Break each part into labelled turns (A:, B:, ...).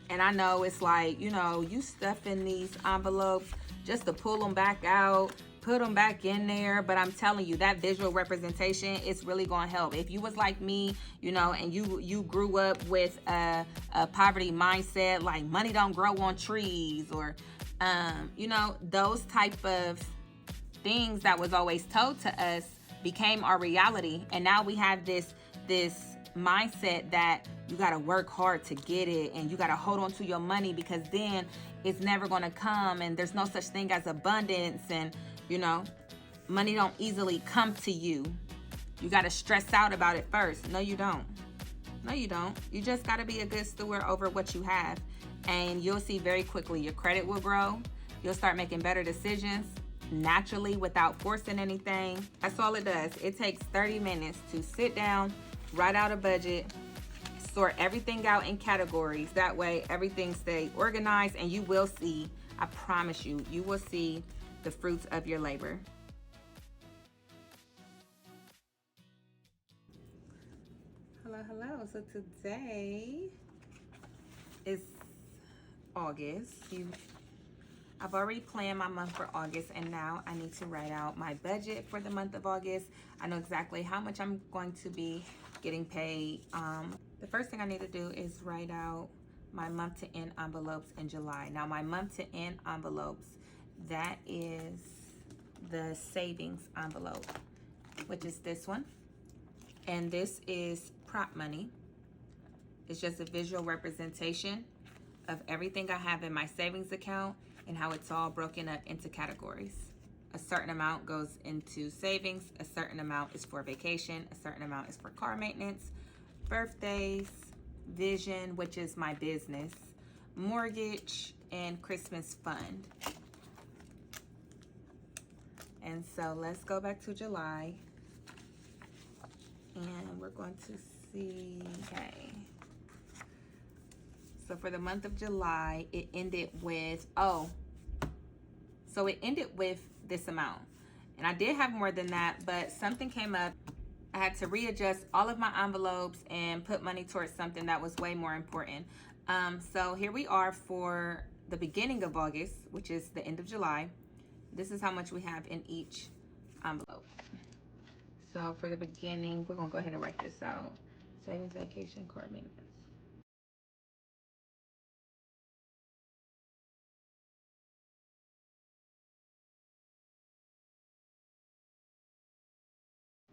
A: And I know it's like, you stuff in these envelopes just to pull them back out, put them back in there. But I'm telling you, that visual representation is really going to help. If you was like me, and you grew up with a poverty mindset, like money don't grow on trees, or, those type of things that was always told to us became our reality. And now we have this mindset that you got to work hard to get it, and you got to hold on to your money, because then it's never going to come, and there's no such thing as abundance. And money don't easily come to you. You got to stress out about it first. No, you don't. You just got to be a good steward over what you have, and you'll see very quickly your credit will grow. You'll start making better decisions naturally without forcing anything. That's all it does. It takes 30 minutes to sit down, write out a budget, sort everything out in categories. That way everything stays organized, and you will see, I promise you, you will see the fruits of your labor. Hello. So today is August. I've already planned my month for August, and now I need to write out my budget for the month of August. I know exactly how much I'm going to be getting paid. The first thing I need to do is write out my month to end envelopes in July. Now, my month to end envelopes, that is the savings envelope, which is this one. And this is prop money. It's just a visual representation of everything I have in my savings account and how it's all broken up into categories. A certain amount goes into savings, a certain amount is for vacation, a certain amount is for car maintenance, birthdays, vision, which is my business, mortgage, and Christmas fund. And so let's go back to July, and we're going to see, okay. So for the month of July, it ended with, it ended with this amount. And I did have more than that, but something came up. I had to readjust all of my envelopes and put money towards something that was way more important. So here we are for the beginning of August, which is the end of July. This is how much we have in each envelope. So for the beginning, we're gonna go ahead and write this out. Savings, vacation, car maintenance.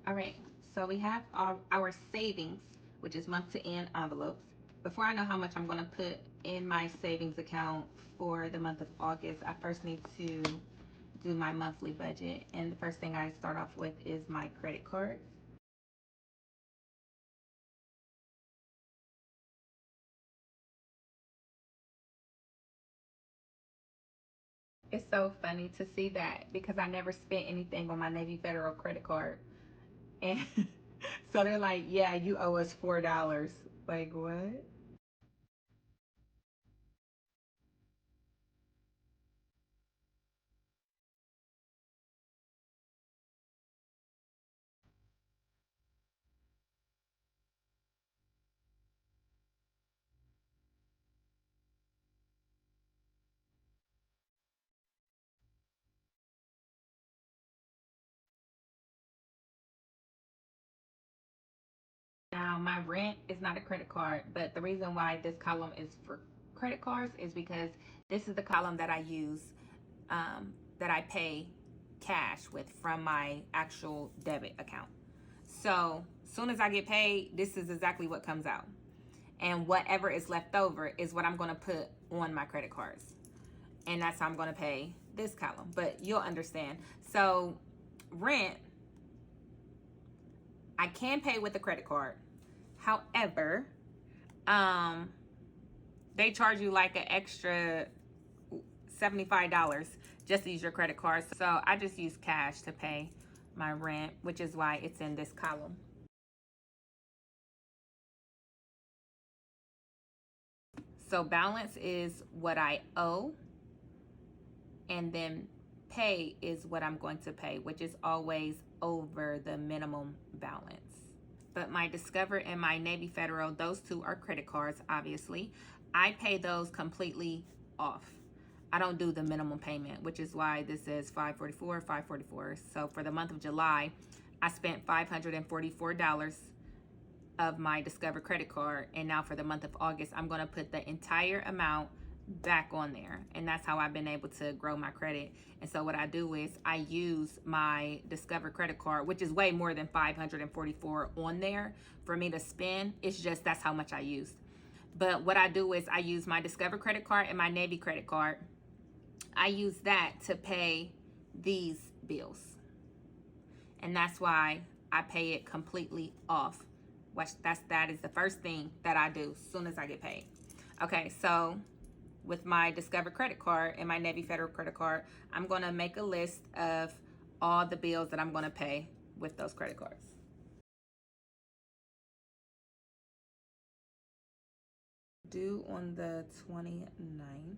A: All right, so we have our savings, which is month to end envelopes. Before I know how much I'm gonna put in my savings account for the month of August, I first need to do my monthly budget. And the first thing I start off with is my credit card. It's so funny to see that because I never spent anything on my Navy Federal credit card. And so they're like, yeah, you owe us $4. Like, what? Now, my rent is not a credit card, but the reason why this column is for credit cards is because this is the column that I use, that I pay cash with from my actual debit account. So, as soon as I get paid, this is exactly what comes out. And whatever is left over is what I'm going to put on my credit cards. And that's how I'm going to pay this column. But you'll understand. So, rent, I can pay with a credit card. However, they charge you like an extra $75 just to use your credit card. So I just use cash to pay my rent, which is why it's in this column. So balance is what I owe, and then pay is what I'm going to pay, which is always over the minimum balance. But my Discover and my Navy Federal, those two are credit cards, obviously. I pay those completely off. I don't do the minimum payment, which is why this says $544, $544. So for the month of July, I spent $544 of my Discover credit card. And now for the month of August, I'm going to put the entire amount back on there. And that's how I've been able to grow my credit. And so what I do is I use my Discover credit card, which is way more than $544 on there for me to spend. It's just that's how much I use. But what I do is I use my Discover credit card and my Navy credit card. I use that to pay these bills. And that's why I pay it completely off. That is the first thing that I do as soon as I get paid. Okay, so with my Discover credit card and my Navy Federal credit card, I'm going to make a list of all the bills that I'm going to pay with those credit cards. Due on the 29th.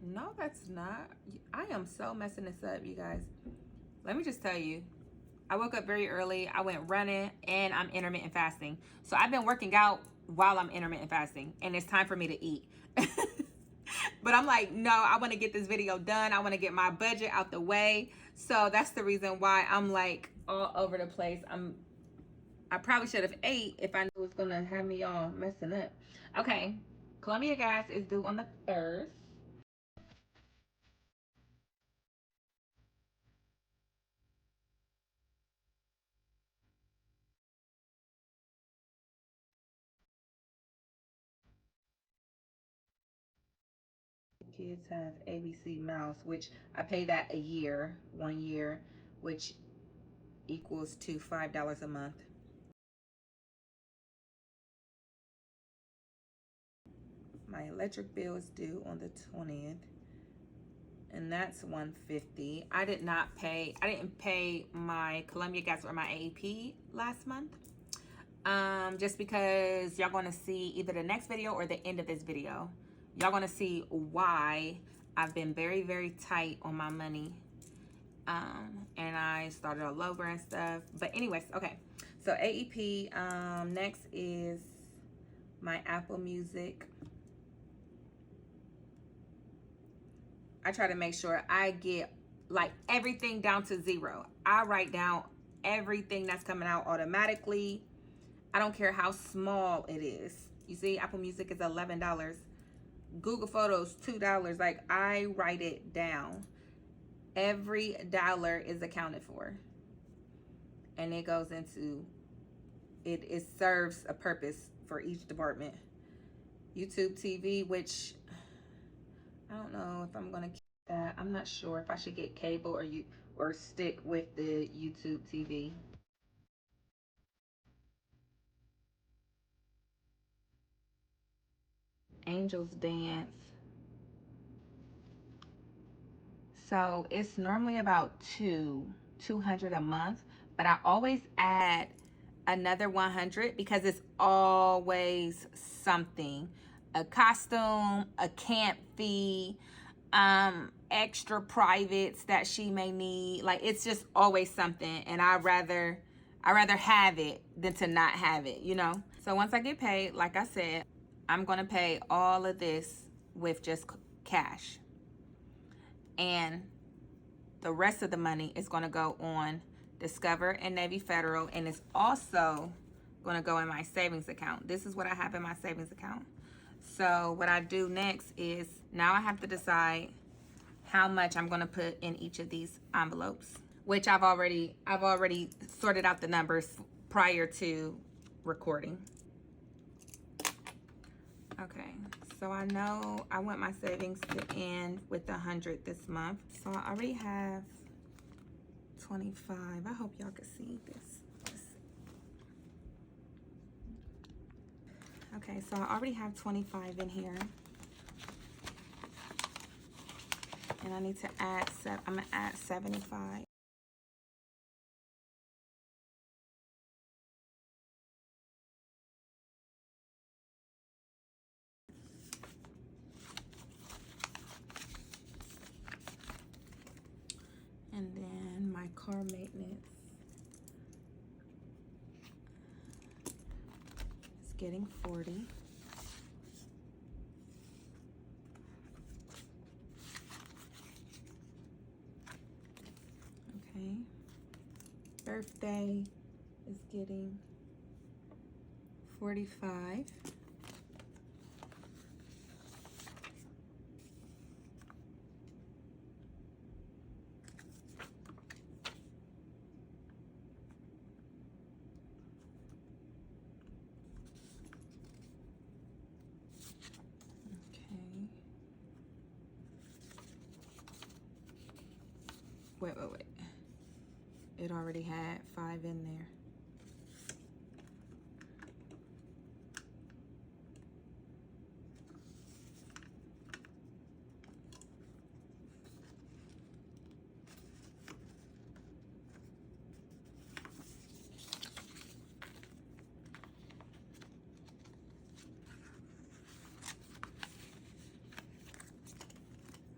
A: No, that's not. I am so messing this up, you guys. Let me just tell you. I woke up very early. I went running and I'm intermittent fasting. So I've been working out while I'm intermittent fasting and it's time for me to eat. But I'm like, no, I want to get this video done. I want to get my budget out the way. So that's the reason why I'm like all over the place. I probably should have ate if I knew it was going to have me all messing up. Okay. Columbia Gas is due on the 1st. Kids have ABC Mouse, which I pay that a year, 1 year, which equals to $5 a month. My electric bill is due on the 20th, and that's $150. I didn't pay my Columbia Gas or my AEP last month. Just because y'all gonna see either the next video or the end of this video. Y'all gonna see why I've been very, very tight on my money. And I started all over and stuff. But anyways, okay. So AEP, next is my Apple Music. I try to make sure I get like everything down to 0. I write down everything that's coming out automatically. I don't care how small it is. You see, Apple Music is $11. Google Photos, $2. Like, I write it down. Every dollar is accounted for. And it goes into, it serves a purpose for each department. YouTube TV, which I don't know if I'm gonna keep that. I'm not sure if I should get cable or stick with the YouTube TV. Angels Dance. So it's normally about $200 a month, but I always add another $100 because it's always something. A costume, a camp fee, extra privates that she may need. Like, it's just always something, and I rather have it than to not have it, you know? So once I get paid, like I said, I'm gonna pay all of this with just cash. And the rest of the money is gonna go on Discover and Navy Federal, and it's also gonna go in my savings account. This is what I have in my savings account. So what I do next is, now I have to decide how much I'm gonna put in each of these envelopes, which I've already sorted out the numbers prior to recording. Okay, so I know I want my savings to end with 100 this month. So I already have 25. I hope y'all can see this. Okay, so I already have 25 in here. And I need to add, I'm gonna add 75. And then my car maintenance. getting 40. Okay. Birthday is getting 45. Okay. Wait. It already had 5 in there.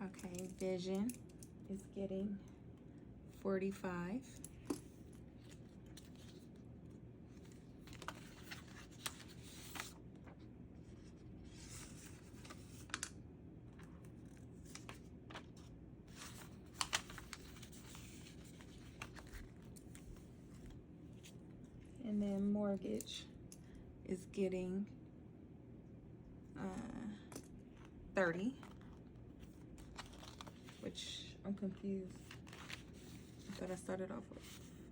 A: Okay, Vision is getting 45. And then Mortgage is getting 30, which I'm confused. I thought I started off with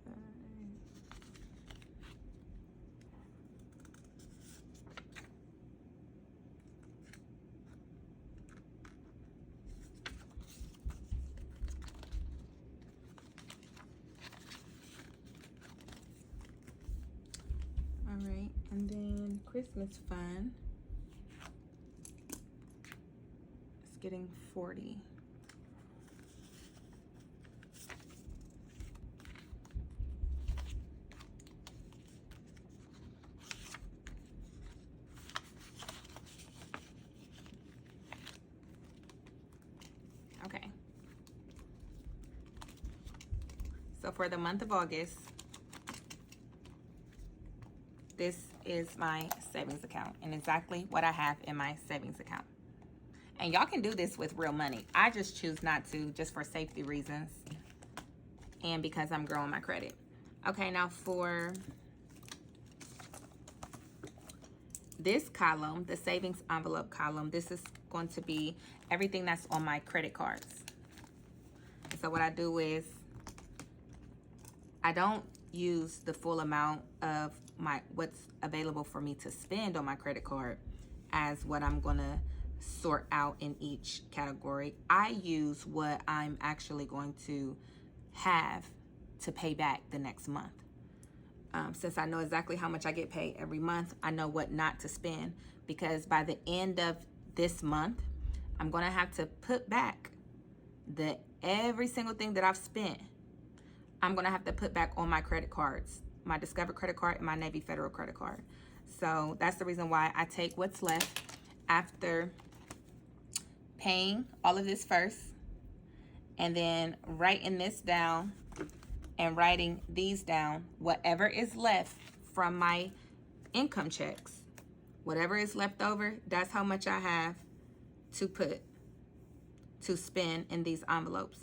A: 5. All right, and then Christmas Fund is getting 40. Okay. So for the month of August, this is my savings account and exactly what I have in my savings account. And y'all can do this with real money. I just choose not to, just for safety reasons and because I'm growing my credit. Okay, now for this column, the savings envelope column, this is going to be everything that's on my credit cards. So what I do is I don't use the full amount of what's available for me to spend on my credit card as what I'm gonna sort out in each category. I use what I'm actually going to have to pay back the next month. Since I know exactly how much I get paid every month, I know what not to spend, because by the end of this month, I'm gonna have to put back every single thing that I've spent. I'm gonna have to put back on my credit cards, my Discover credit card and my Navy Federal credit card. So that's the reason why I take what's left after paying all of this first, and then writing this down and writing these down. Whatever is left from my income checks, whatever is left over, that's how much I have to spend in these envelopes,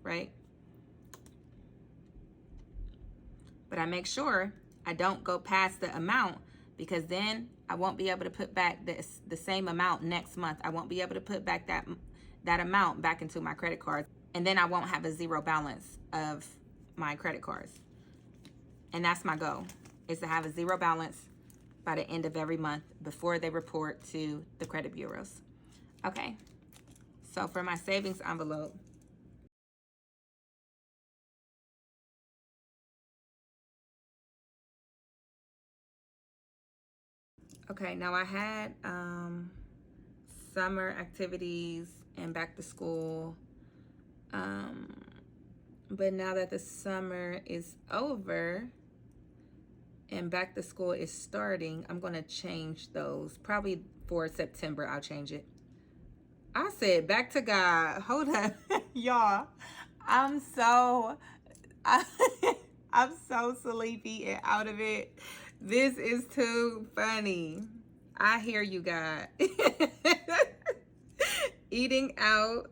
A: right? But I make sure I don't go past the amount, because then I won't be able to put back the same amount next month. I won't be able to put back that amount back into my credit cards, and then I won't have a zero balance of my credit cards. And that's my goal, is to have a zero balance by the end of every month before they report to the credit bureaus. Okay, so for my savings envelope, okay, now I had summer activities and back to school, but now that the summer is over and back to school is starting, I'm gonna change those. Probably for September, I'll change it. I said back to God. Hold up, y'all. I'm so sleepy and out of it. This is too funny. I hear you, God. Eating out.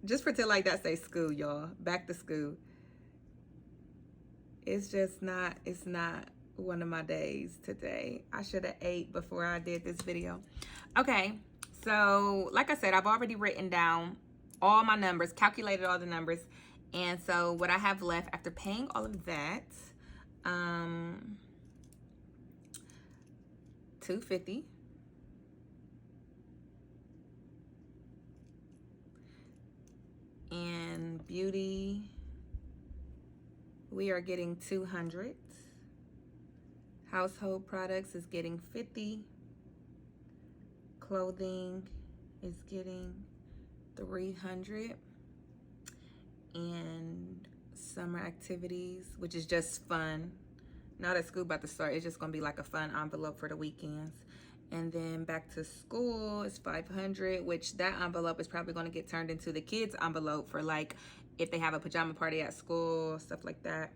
A: Just pretend like that say school, y'all. Back to school. It's just not, it's not one of my days today. I should have ate before I did this video. Okay, so like I said, I've already written down all my numbers, calculated all the numbers. And so what I have left after paying all of that, $250. And beauty, we are getting $200. Household products is getting $50. Clothing is getting $300. And summer activities, which is just fun. Now that school about to start, it's just gonna be like a fun envelope for the weekends. And then back to school is $500, which that envelope is probably gonna get turned into the kids envelope for like if they have a pajama party at school, stuff like that.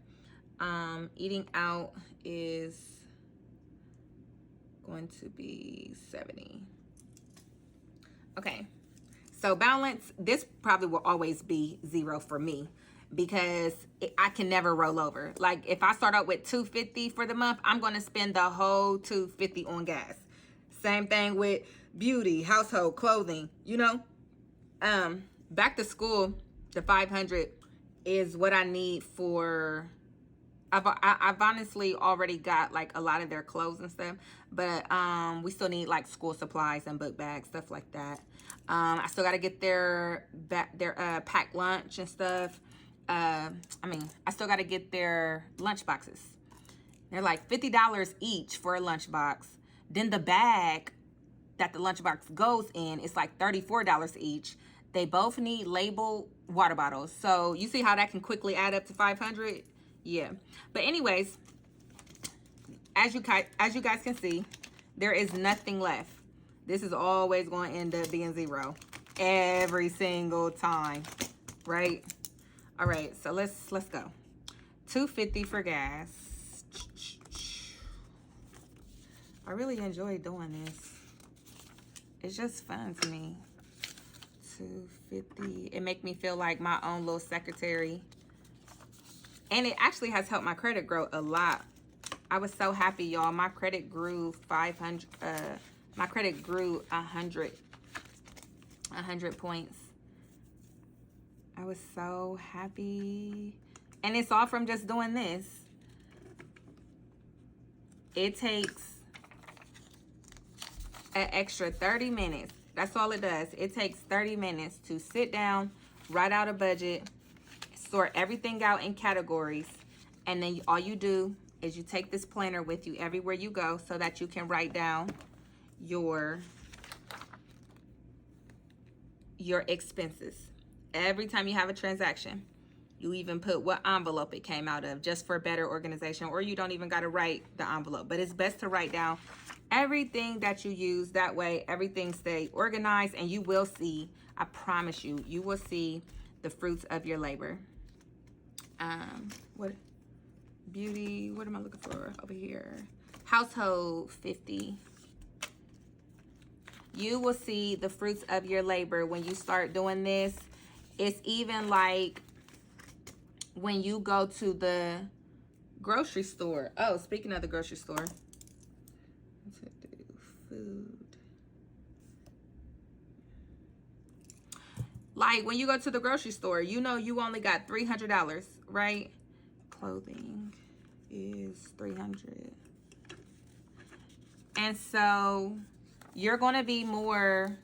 A: Eating out is going to be $70. Okay, so balance, this probably will always be zero for me because I can never roll over. Like if I start out with $250 for the month, I'm gonna spend the whole $250 on gas. Same thing with beauty, household, clothing, you know. Back to school, the $500 is what I need for, I've honestly already got like a lot of their clothes and stuff, but we still need like school supplies and book bags, stuff like that. I still got to get their packed lunch and stuff. I still got to get their lunch boxes. They're like $50 each for a lunch box. Then the bag that the lunchbox goes in is like $34 each. They both need labeled water bottles. So you see how that can quickly add up to $500? Yeah. But anyways, as you guys can see, there is nothing left. This is always going to end up being zero every single time, right? All right, so let's go. $250 for gas. I really enjoy doing this. It's just fun to me. $250. It make me feel like my own little secretary. And it actually has helped my credit grow a lot. I was so happy, y'all. My credit grew 500. My credit grew 100 points. I was so happy. And it's all from just doing this. It takes an extra 30 minutes. That's all it does. It takes 30 minutes to sit down, write out a budget, sort everything out in categories, and then all you do is you take this planner with you everywhere you go so that you can write down your expenses. Every time you have a transaction, you even put what envelope it came out of just for better organization, or you don't even got to write the envelope, but it's best to write down everything that you use. That way everything stay organized, and you will see, I promise you, you will see the fruits of your labor. What beauty, what am I looking for over here? Household, 50. You will see the fruits of your labor when you start doing this. It's even like when you go to the grocery store. Oh, speaking of the grocery store, food. Like when you go to the grocery store, you know you only got $300, right? Clothing is $300. And so you're going to be more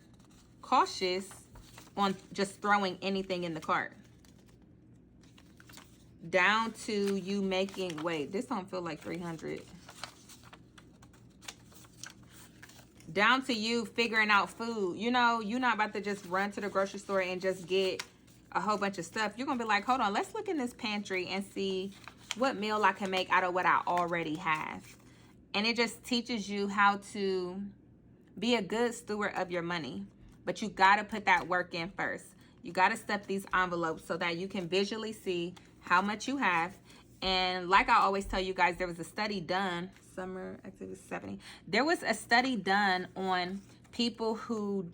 A: cautious on just throwing anything in the cart. Down to you making, wait, this don't feel like 300. Down to you figuring out food. You know, you're not about to just run to the grocery store and just get a whole bunch of stuff. You're going to be like, hold on, let's look in this pantry and see what meal I can make out of what I already have. And it just teaches you how to be a good steward of your money. But you got to put that work in first. You got to stuff these envelopes so that you can visually see how much you have. And like I always tell you guys, there was a study done, summer activity 70. There was a study done on people who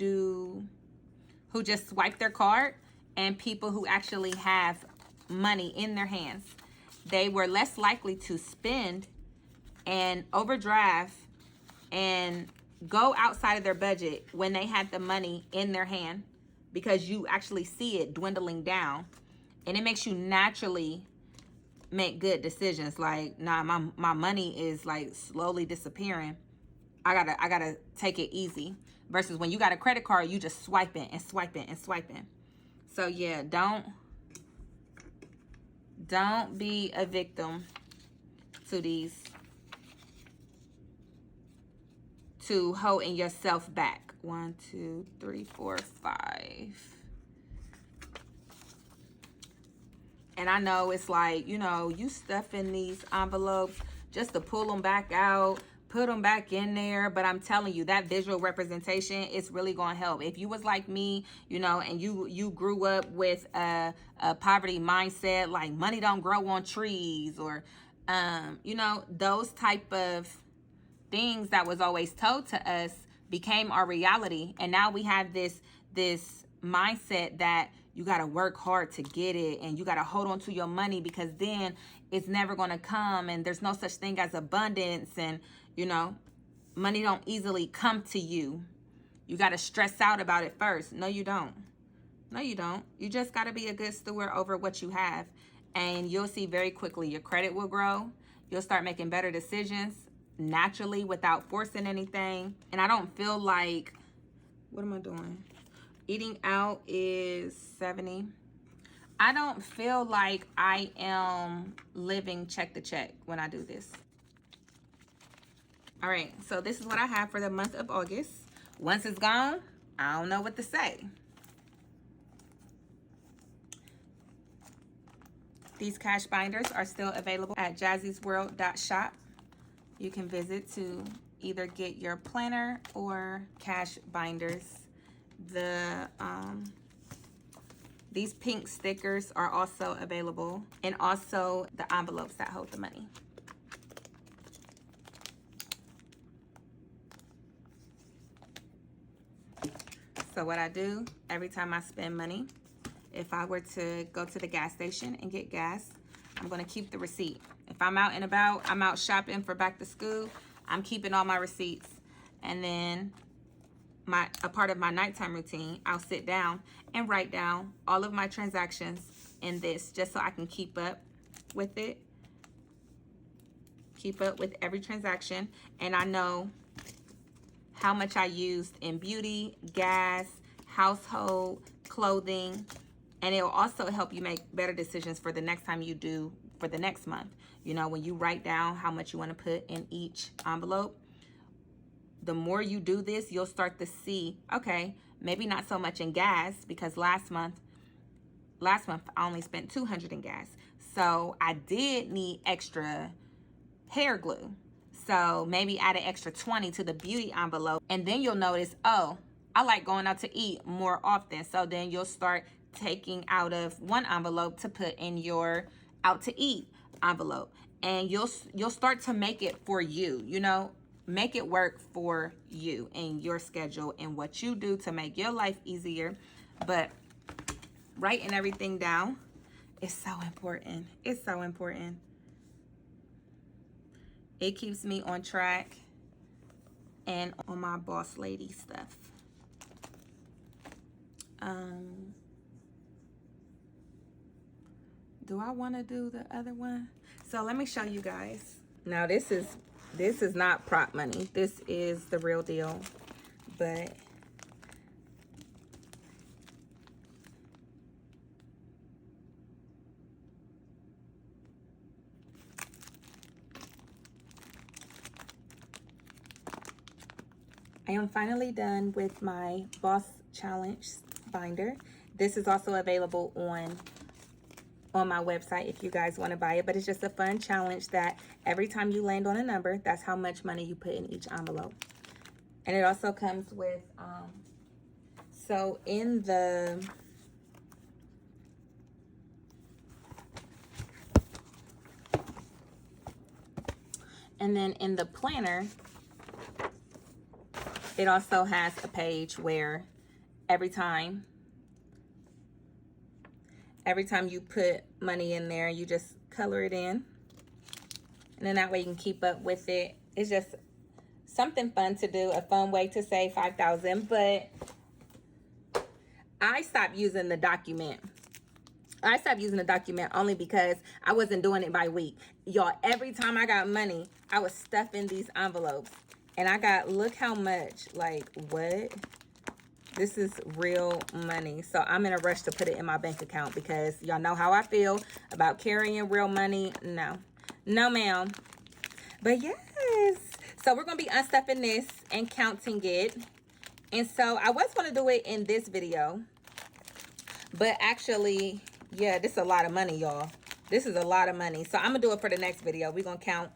A: just swipe their card and people who actually have money in their hands. They were less likely to spend and overdraft and go outside of their budget when they had the money in their hand, because you actually see it dwindling down, and it makes you naturally make good decisions. Like, nah, my money is like slowly disappearing. I gotta take it easy. Versus when you got a credit card, you just swiping and swiping and swiping. So yeah, don't be a victim to these, to holding yourself back. 1, 2, 3, 4, 5. And I know it's like, you know, you stuff in these envelopes just to pull them back out, put them back in there. But I'm telling you, that visual representation is really going to help. If you was like me, you know, and you grew up with a poverty mindset, like money don't grow on trees, or, you know, those type of things that was always told to us became our reality. And now we have this mindset that you got to work hard to get it, and you got to hold on to your money, because then it's never going to come, and there's no such thing as abundance, and you know, money don't easily come to you. You got to stress out about it first. No, you don't. No, you don't. You just got to be a good steward over what you have, and you'll see very quickly your credit will grow. You'll start making better decisions naturally without forcing anything. And I don't feel like, what am I doing? Eating out is 70. I don't feel like I am living check to check when I do this. All right, so this is what I have for the month of August. Once it's gone, I don't know what to say. These cash binders are still available at jazzysworld.shop. You can visit to either get your planner or cash binders. These pink stickers are also available, and also the envelopes that hold the money. So what I do every time I spend money, if I were to go to the gas station and get gas, I'm going to keep the receipt. If I'm out and about, I'm out shopping for back to school, I'm keeping all my receipts. And then a part of my nighttime routine, I'll sit down and write down all of my transactions in this, just so I can keep up with it. Keep up with every transaction. And I know how much I used in beauty, gas, household, clothing. And it will also help you make better decisions for the next time you do for the next month. You know, when you write down how much you want to put in each envelope, the more you do this, you'll start to see, okay, maybe not so much in gas, because last month I only spent $200 in gas. So I did need extra hair glue. So maybe add an extra $20 to the beauty envelope. And then you'll notice, oh, I like going out to eat more often. So then you'll start taking out of one envelope to put in your out to eat envelope. And you'll start to make it for you, you know, make it work for you and your schedule and what you do to make your life easier. But writing everything down is so important. It's so important. It keeps me on track and on my boss lady stuff. Do I want to do the other one? So let me show you guys. Now this is not prop money. This is the real deal. But I am finally done with my Boss Challenge binder. This is also available on my website if you guys want to buy it, but it's just a fun challenge that every time you land on a number, that's how much money you put in each envelope. And it also comes with so in And then in the planner, it also has a page where every time you put money in there, you just color it in. And then that way you can keep up with it. It's just something fun to do, a fun way to save $5,000. But I stopped using the document. I stopped using the document only because I wasn't doing it by week. Y'all, every time I got money, I was stuffing these envelopes. And I got, look how much, like, what? This is real money. So I'm in a rush to put it in my bank account because y'all know how I feel about carrying real money. No. No, ma'am. But yes. So we're going to be unstuffing this and counting it. And so I was going to do it in this video. But actually, yeah, this is a lot of money, y'all. This is a lot of money. So I'm going to do it for the next video. We're going to count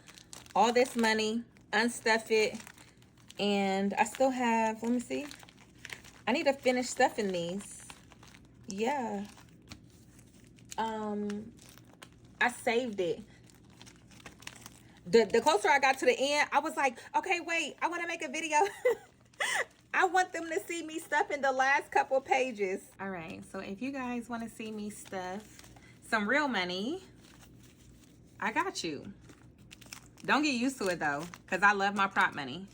A: all this money, unstuff it. And I still have, let me see. I need to finish stuffing these. Yeah. I saved it. The closer I got to the end, I was like, okay, wait, I want to make a video. I want them to see me stuffing the last couple pages. All right, so if you guys want to see me stuff some real money, I got you. Don't get used to it though, because I love my prop money.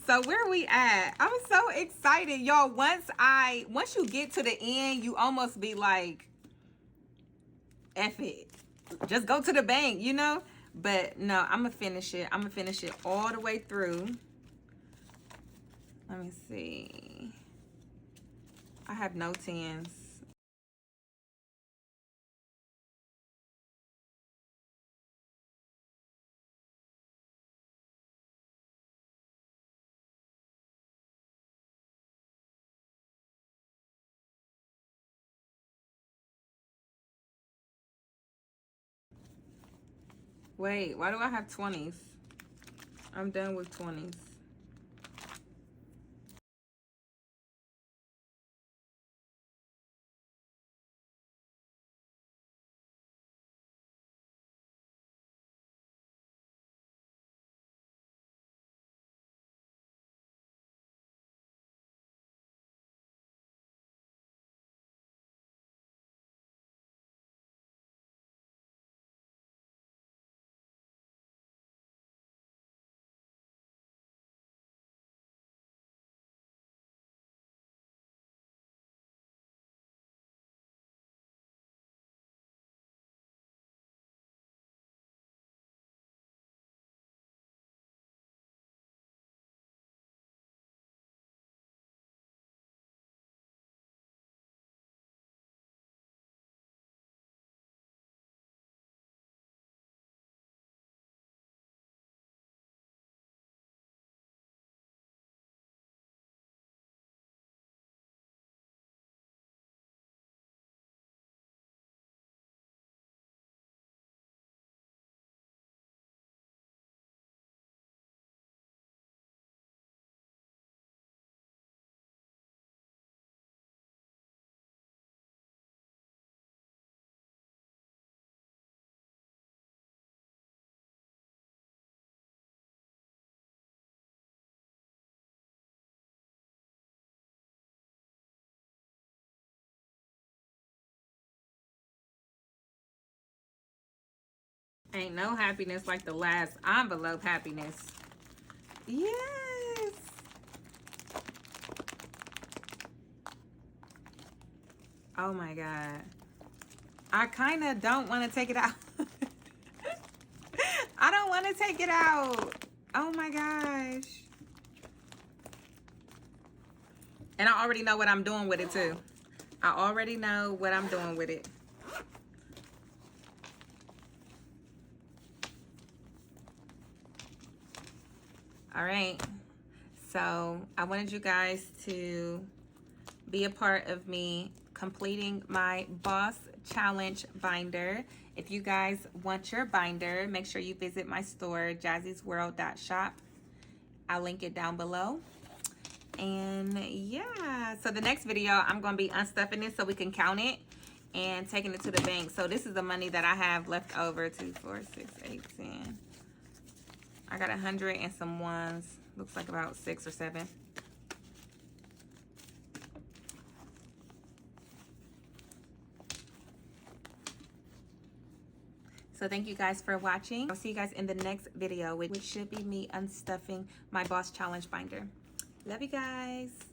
A: So where are we at? I'm so excited, y'all. Once you get to the end, you almost be like, F it. Just go to the bank, you know? But no, I'm gonna finish it. I'm gonna finish it all the way through. Let me see. I have no 10s. Wait, why do I have 20s? I'm done with 20s. Ain't no happiness like the last envelope happiness. Yes. Oh my God. I kind of don't want to take it out. I don't want to take it out. Oh my gosh. And I already know what I'm doing with it too. I already know what I'm doing with it. All right. So I wanted you guys to be a part of me completing my Boss Challenge binder. If you guys want your binder, make sure you visit my store, jazzysworld.shop. I'll link it down below. And yeah, so the next video, I'm going to be unstuffing this so we can count it. and taking it to the bank. So this is the money that I have left over. 2, 4, 6, 8, 10. I got 100 and some ones. Looks like about 6 or 7. So thank you guys for watching. I'll see you guys in the next video, which should be me unstuffing my Boss Challenge binder. Love you guys.